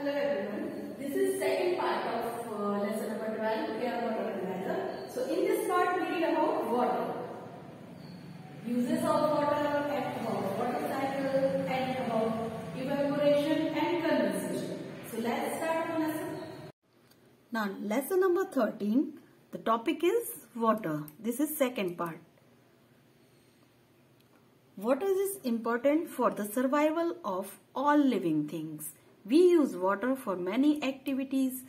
Hello everyone, this is second part of lesson number 12, air, water analyzer. So in this part we read about water, uses of water, and about water cycle, and about evaporation and condensation. So let's start our lesson. Now lesson number 13, the topic is water. This is second part. Water is important for the survival of all living things. We use water for many activities,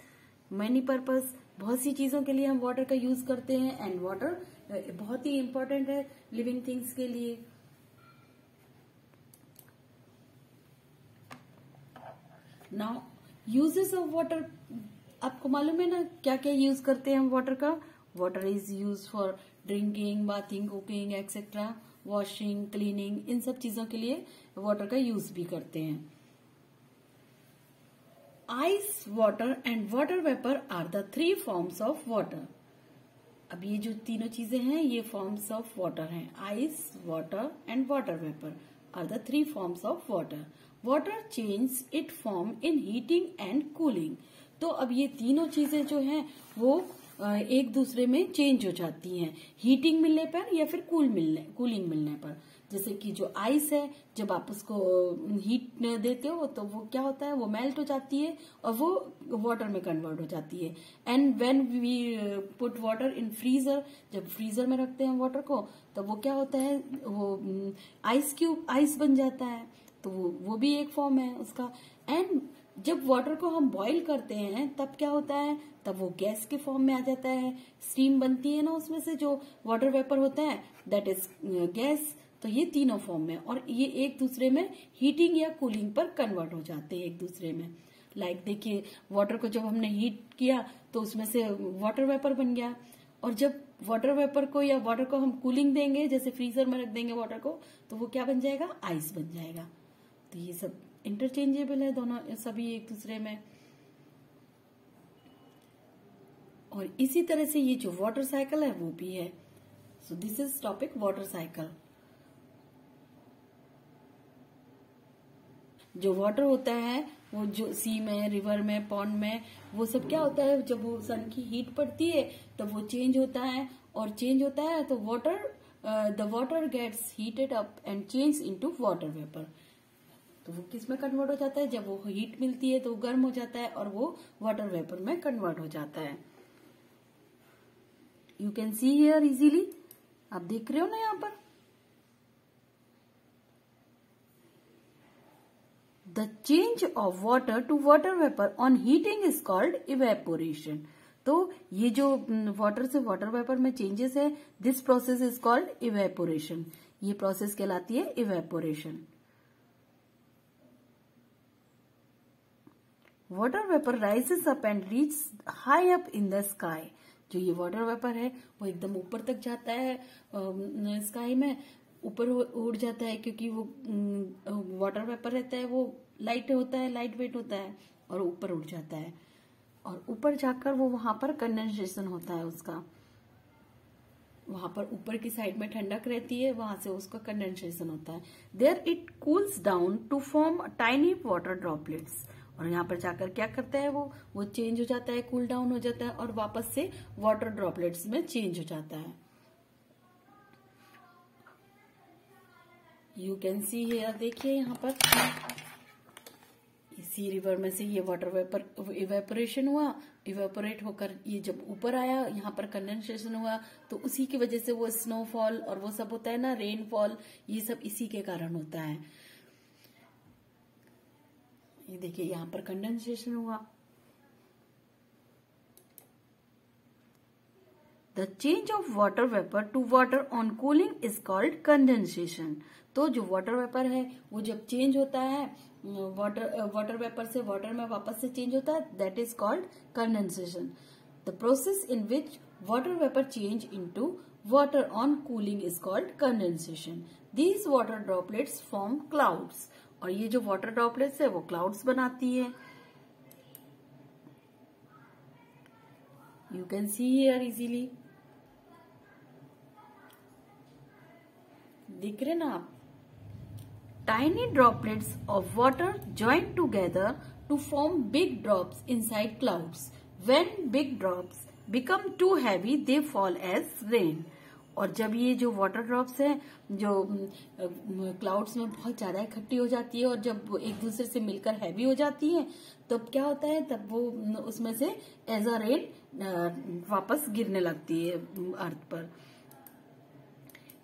many purpose. बहुत सी चीजों के लिए हम water का use करते हैं and water बहुत ही important है लिविंग थिंग्स के लिए. नाउ यूजेस ऑफ वाटर, आपको मालूम है ना क्या क्या यूज करते हैं हम वाटर का. Water is use for drinking, bathing, cooking etcetera, washing, cleaning, इन सब चीजों के लिए वाटर का यूज भी करते हैं. Ice, water and water vapour are the 3 forms of water. अब ये जो तीनों चीजें हैं ये फॉर्म्स ऑफ वाटर हैं. Ice, water and water vapour are the 3 forms of water. Water change it form in heating and cooling. तो अब ये तीनों चीजें जो हैं वो एक दूसरे में चेंज हो जाती हैं हीटिंग मिलने पर या फिर कूलिंग मिलने पर. जैसे कि जो आइस है, जब आप उसको हीट देते हो तो वो क्या होता है, वो मेल्ट हो जाती है और वो वाटर में कन्वर्ट हो जाती है. And when we put water in freezer, जब फ्रीजर में रखते हैं वाटर को तो वो क्या होता है, वो आइस क्यूब, आइस बन जाता है. तो वो भी एक फॉर्म है उसका. एंड जब वाटर को हम बॉईल करते हैं तब क्या होता है, तब वो गैस के फॉर्म में आ जाता है. स्टीम बनती है ना उसमें से, जो वाटर वेपर होता है दैट इज गैस. तो ये तीनों फॉर्म में, और ये एक दूसरे में हीटिंग या कूलिंग पर कन्वर्ट हो जाते हैं एक दूसरे में. लाइक देखिए, वाटर को जब हमने हीट किया तो उसमें से वाटर वेपर बन गया, और जब वाटर वेपर को या वाटर को हम कूलिंग देंगे, जैसे फ्रीजर में रख देंगे वाटर को, तो वो क्या बन जाएगा, आइस बन जाएगा. तो ये सब इंटरचेंजेबल है दोनों, सभी एक दूसरे में. और इसी तरह से ये जो वाटर साइकिल है वो भी है. So this is topic water cycle. जो वाटर होता है वो जो सी में, रिवर में, पॉन्ड में, वो सब क्या होता है, जब वो सन की हीट पड़ती है तब वो चेंज होता है, और चेंज होता है तो the water gets heated up and change into water vapour. तो वो किस में कन्वर्ट हो जाता है, जब वो हीट मिलती है तो वो गर्म हो जाता है और वो वाटर वेपर में कन्वर्ट हो जाता है. You can see here easily, आप देख रहे हो ना यहाँ पर. The change of water to water vapor on heating is called evaporation. तो ये जो वाटर से वाटर वेपर में चेंजेस है, this process is called evaporation. ये प्रोसेस कहलाती है evaporation. Water vapour rises up and reach high up in the sky. जो ये वाटर वेपर है वो एकदम ऊपर तक जाता है, स्काई में ऊपर उड़ जाता है, क्योंकि वो वाटर वेपर रहता है, वो लाइट होता है, लाइट वेट होता है, और ऊपर उड़ जाता है. और ऊपर जाकर वो वहां पर कंडेंसेशन होता है उसका. वहां पर ऊपर की साइड में ठंडक रहती है, वहां से उसका कंडेंसेशन होता है. There it cools down to form tiny water droplets. और यहाँ पर जाकर क्या करता है, वो चेंज हो जाता है, कूल डाउन हो जाता है और वापस से वाटर ड्रॉपलेट्स में चेंज हो जाता है. यू कैन सी हियर, देखिए यहाँ पर इसी रिवर में से ये वाटर वेपर इवेपोरेशन हुआ, इवेपोरेट होकर ये जब ऊपर आया, यहाँ पर कंडेंसेशन हुआ, तो उसी की वजह से वो स्नोफॉल और वो सब होता है ना, रेनफॉल, ये सब इसी के कारण होता है. ये देखिए यहाँ पर कंडेंसेशन हुआ. The change of water vapor to water on cooling is called condensation. तो जो वाटर वेपर है वो जब चेंज होता है वाटर वेपर से वाटर में वापस से चेंज होता है, that is called condensation. The process in which water vapour change into water on cooling is called condensation. These water droplets form clouds. और ये जो वाटर ड्रॉपलेट्स है वो क्लाउड्स बनाती है. You can see here easily, दिख रहे ना आप. Tiny droplets of water joined together to form big drops inside clouds. When big drops become too heavy, they fall as rain. और जब ये जो वाटर ड्रॉप्स हैं जो क्लाउड्स में बहुत ज्यादा इकट्ठी हो जाती है और जब वो एक दूसरे से मिलकर हैवी हो जाती है, तब क्या होता है, तब वो उसमें से एज अ रेन वापस गिरने लगती है अर्थ पर.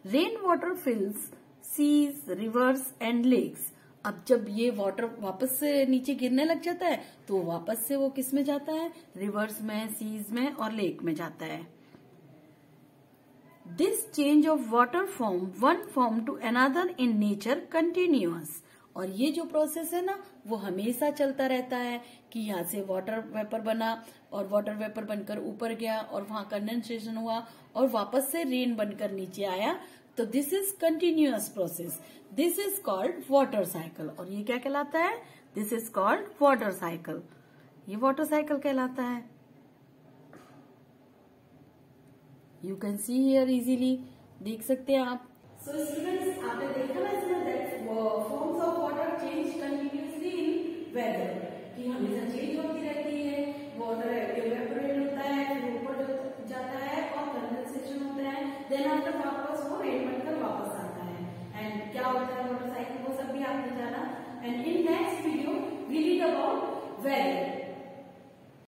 Rain water fills seas, rivers and lakes. अब जब ये वाटर वापस से नीचे गिरने लग जाता है तो वापस से वो किस में जाता है, रिवर्स में, सीज में और लेक में जाता है. This change of water form one form to another in nature continuous. और ये जो प्रोसेस है ना वो हमेशा चलता रहता है कि यहाँ से वाटर वेपर बना और वाटर वेपर बनकर ऊपर गया और वहां कंडेंसेशन हुआ और वापस से रेन बनकर नीचे आया. तो this is continuous process. This is called water cycle. और ये क्या कहलाता है, this is called water cycle. ये वाटर साइकिल कहलाता है. You can see here easily, देख सकते हैं आप. So students, आपने देखा ना इसमें that forms of water change continuously in weather, कि हमेशा चेंज होती रहती है. वाटर evaporate होता है, फिर ऊपर जाता है और कंडेंसेशन होता है, देन आफ्टर वापस वो रेन बनकर वापस आता है. एंड क्या होता है वाटर साइकिल, वो सब भी आपने जाना. And in next video we read about weather.